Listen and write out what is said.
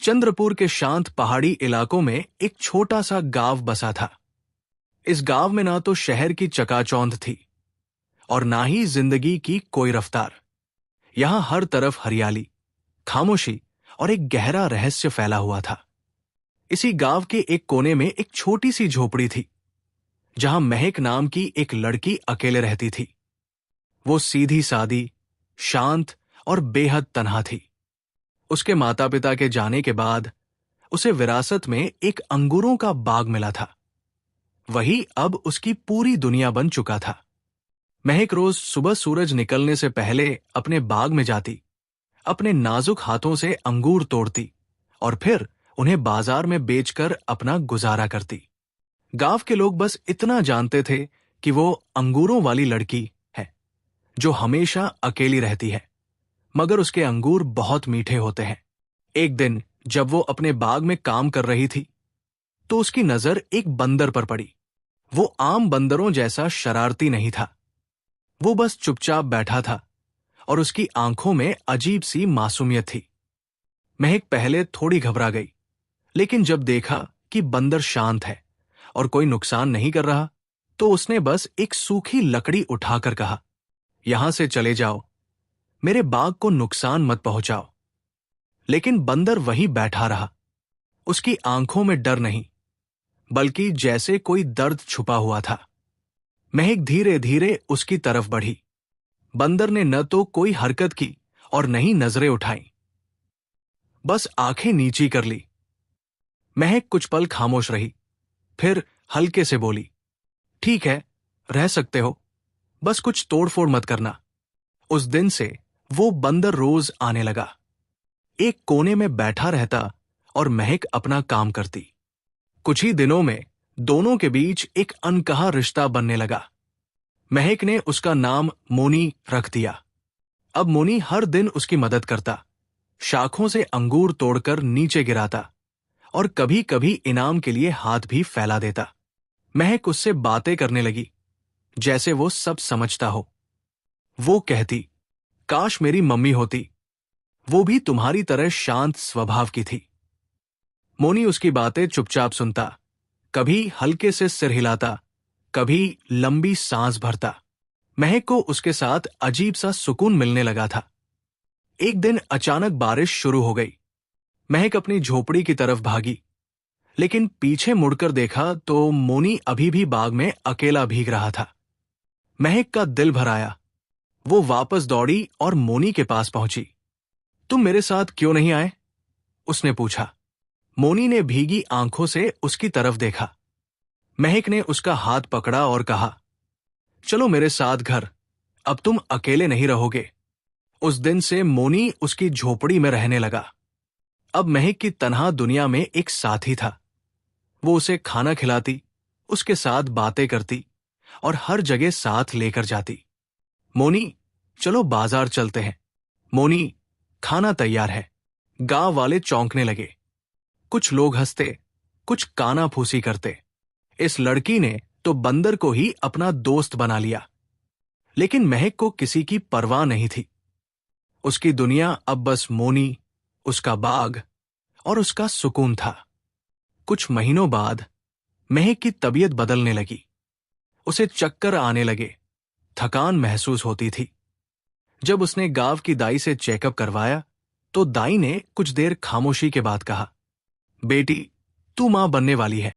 चंद्रपुर के शांत पहाड़ी इलाकों में एक छोटा सा गांव बसा था। इस गांव में ना तो शहर की चकाचौंध थी और ना ही जिंदगी की कोई रफ्तार। यहां हर तरफ हरियाली, खामोशी और एक गहरा रहस्य फैला हुआ था। इसी गांव के एक कोने में एक छोटी सी झोपड़ी थी, जहां महक नाम की एक लड़की अकेले रहती थी। वो सीधी सादी, शांत और बेहद तन्हा थी। उसके माता पिता के जाने के बाद उसे विरासत में एक अंगूरों का बाग मिला था। वही अब उसकी पूरी दुनिया बन चुका था। महक रोज सुबह सूरज निकलने से पहले अपने बाग में जाती, अपने नाजुक हाथों से अंगूर तोड़ती और फिर उन्हें बाजार में बेचकर अपना गुजारा करती। गांव के लोग बस इतना जानते थे कि वो अंगूरों वाली लड़की है जो हमेशा अकेली रहती है, मगर उसके अंगूर बहुत मीठे होते हैं। एक दिन जब वो अपने बाग में काम कर रही थी, तो उसकी नजर एक बंदर पर पड़ी। वो आम बंदरों जैसा शरारती नहीं था। वो बस चुपचाप बैठा था और उसकी आंखों में अजीब सी मासूमियत थी। महक पहले थोड़ी घबरा गई, लेकिन जब देखा कि बंदर शांत है और कोई नुकसान नहीं कर रहा, तो उसने बस एक सूखी लकड़ी उठाकर कहा, "यहां से चले जाओ, मेरे बाग को नुकसान मत पहुंचाओ।" लेकिन बंदर वहीं बैठा रहा। उसकी आंखों में डर नहीं, बल्कि जैसे कोई दर्द छुपा हुआ था। महक धीरे धीरे उसकी तरफ बढ़ी। बंदर ने न तो कोई हरकत की और न ही नजरें उठाई, बस आंखें नीची कर ली। महक कुछ पल खामोश रही, फिर हल्के से बोली, "ठीक है, रह सकते हो, बस कुछ तोड़फोड़ मत करना।" उस दिन से वो बंदर रोज आने लगा, एक कोने में बैठा रहता और महक अपना काम करती। कुछ ही दिनों में दोनों के बीच एक अनकहा रिश्ता बनने लगा। महक ने उसका नाम मोनी रख दिया। अब मोनी हर दिन उसकी मदद करता, शाखों से अंगूर तोड़कर नीचे गिराता और कभी कभी इनाम के लिए हाथ भी फैला देता। महक उससे बातें करने लगी, जैसे वो सब समझता हो। वो कहती, "काश मेरी मम्मी होती, वो भी तुम्हारी तरह शांत स्वभाव की थी।" मोनी उसकी बातें चुपचाप सुनता, कभी हल्के से सिर हिलाता, कभी लंबी सांस भरता। महक को उसके साथ अजीब सा सुकून मिलने लगा था। एक दिन अचानक बारिश शुरू हो गई। महक अपनी झोपड़ी की तरफ भागी, लेकिन पीछे मुड़कर देखा तो मोनी अभी भी बाग में अकेला भीग रहा था। महक का दिल भर आया। वो वापस दौड़ी और मोनी के पास पहुंची। "तुम मेरे साथ क्यों नहीं आए?" उसने पूछा। मोनी ने भीगी आंखों से उसकी तरफ देखा। महक ने उसका हाथ पकड़ा और कहा, "चलो मेरे साथ घर, अब तुम अकेले नहीं रहोगे।" उस दिन से मोनी उसकी झोपड़ी में रहने लगा। अब महक की तन्हा दुनिया में एक साथी था। वो उसे खाना खिलाती, उसके साथ बातें करती और हर जगह साथ लेकर जाती। "मोनी, चलो बाजार चलते हैं।" "मोनी, खाना तैयार है।" गांव वाले चौंकने लगे। कुछ लोग हंसते, कुछ काना फूसी करते। इस लड़की ने तो बंदर को ही अपना दोस्त बना लिया। लेकिन महक को किसी की परवाह नहीं थी। उसकी दुनिया अब बस मोनी, उसका बाग और उसका सुकून था। कुछ महीनों बाद महक की तबीयत बदलने लगी। उसे चक्कर आने लगे, थकान महसूस होती थी। जब उसने गांव की दाई से चेकअप करवाया, तो दाई ने कुछ देर खामोशी के बाद कहा, "बेटी, तू मां बनने वाली है।"